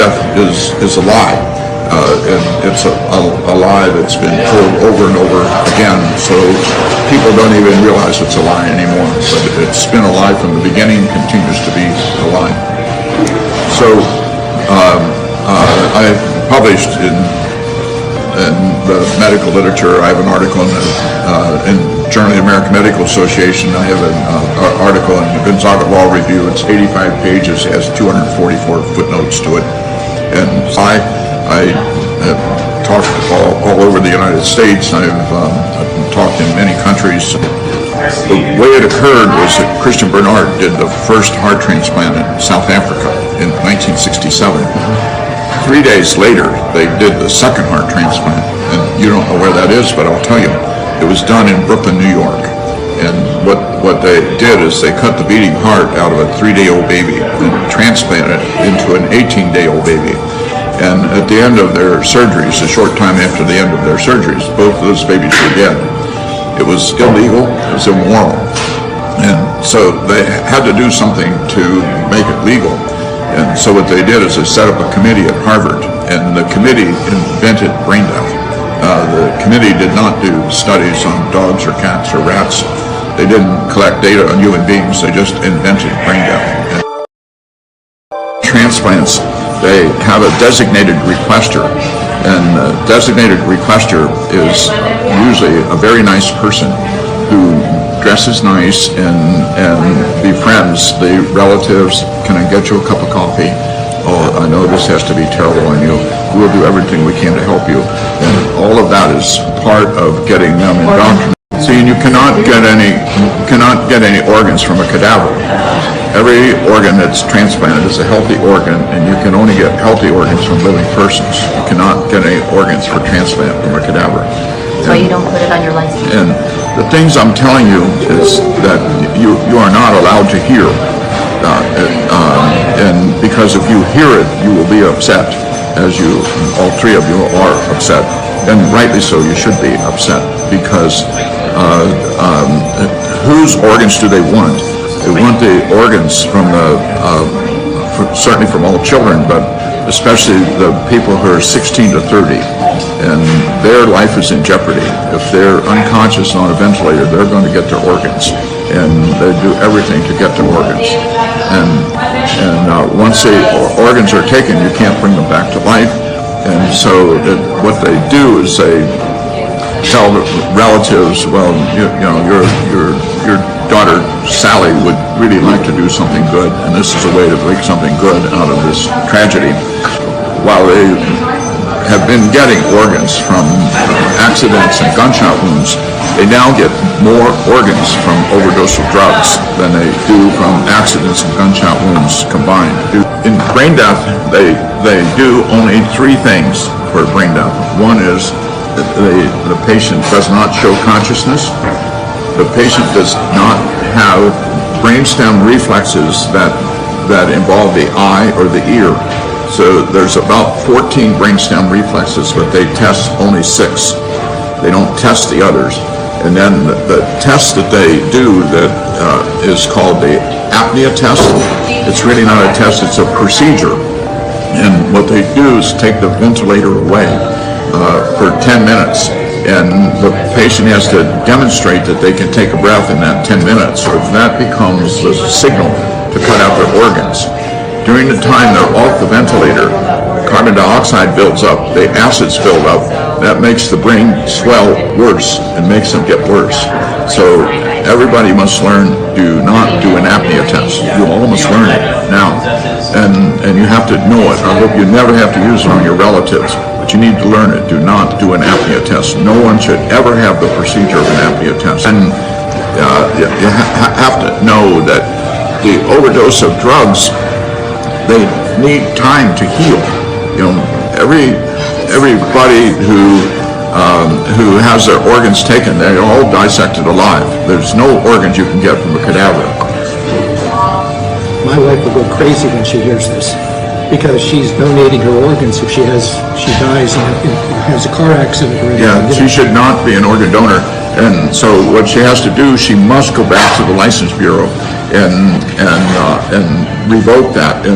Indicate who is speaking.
Speaker 1: death is a lie. And it's a lie that's been told over and over again, so people don't even realize it's a lie anymore. But it's been a lie from the beginning, continues to be a lie. So I published in the medical literature. I have an article in Journal of the American Medical Association. I have an article in the Gonzaga Law Review. It's 85 pages, has 244 footnotes to it. And I have talked all over the United States. I've talked in many countries. The way it occurred was that Christian Barnard did the first heart transplant in South Africa in 1967. 3 days later, they did the second heart transplant, and you don't know where that is, but I'll tell you. It was done in Brooklyn, New York. And what they did is they cut the beating heart out of a 3-day-old baby and transplanted it into an 18-day-old baby. And at the end of their surgeries, a short time after the end of their surgeries, both of those babies were dead. It was illegal, it was immoral. And so they had to do something to make it legal. And so what they did is they set up a committee at Harvard, and the committee invented brain death. The committee did not do studies on dogs or cats or rats. They didn't collect data on human beings, they just invented brain death. And transplants, they have a designated requester, and the designated requester is usually a very nice person who dresses nice and befriends the relatives. Can I get you a cup of coffee? Oh, I know this has to be terrible on you. We'll do everything we can to help you. And all of that is part of getting them indoctrinated. See, and you cannot get any organs from a cadaver. Every organ that's transplanted is a healthy organ, and you can only get healthy organs from living persons. You cannot get any organs for transplant from a cadaver.
Speaker 2: That's why you don't put it on your license.
Speaker 1: And the things I'm telling you is that you are not allowed to hear. And because if you hear it, you will be upset, as all three of you are upset. And rightly so, you should be upset, because whose organs do they want? They want the organs from certainly from all children, but especially the people who are 16 to 30, and their life is in jeopardy. If they're unconscious and on a ventilator, they're going to get their organs, and they do everything to get their organs. And once the organs are taken, you can't bring them back to life. And so what they do is they tell the relatives, well, you know, your daughter Sally would really like to do something good, and this is a way to make something good out of this tragedy. While they have been getting organs from accidents and gunshot wounds, they now get more organs from overdose of drugs than they do from accidents and gunshot wounds combined. In brain death, they do only 3 things for brain death. One is the patient does not show consciousness. The patient does not have brainstem reflexes that involve the eye or the ear. So there's about 14 brainstem reflexes, but they test only 6. They don't test the others. And then the test that they do that is called the apnea test. It's really not a test, it's a procedure. And what they do is take the ventilator away for 10 minutes. And the patient has to demonstrate that they can take a breath in that 10 minutes, or that becomes the signal to cut out their organs. During the time they're off the ventilator, carbon dioxide builds up, the acids build up. That makes the brain swell worse and makes them get worse. So everybody must learn, do not do an apnea test. You all must learn it now. And you have to know it. I hope you never have to use it on your relatives, but you need to learn it. Do not do an apnea test. No one should ever have the procedure of an apnea test. And you have to know that the overdose of drugs, they need time to heal. You know, everybody who has their organs taken, they're all dissected alive. There's no organs you can get from a cadaver.
Speaker 3: My wife will go crazy when she hears this, because she's donating her organs if she dies and has a car accident or anything.
Speaker 1: Yeah, she should not be an organ donor. And so what she has to do, she must go back to the License Bureau and revoke that. And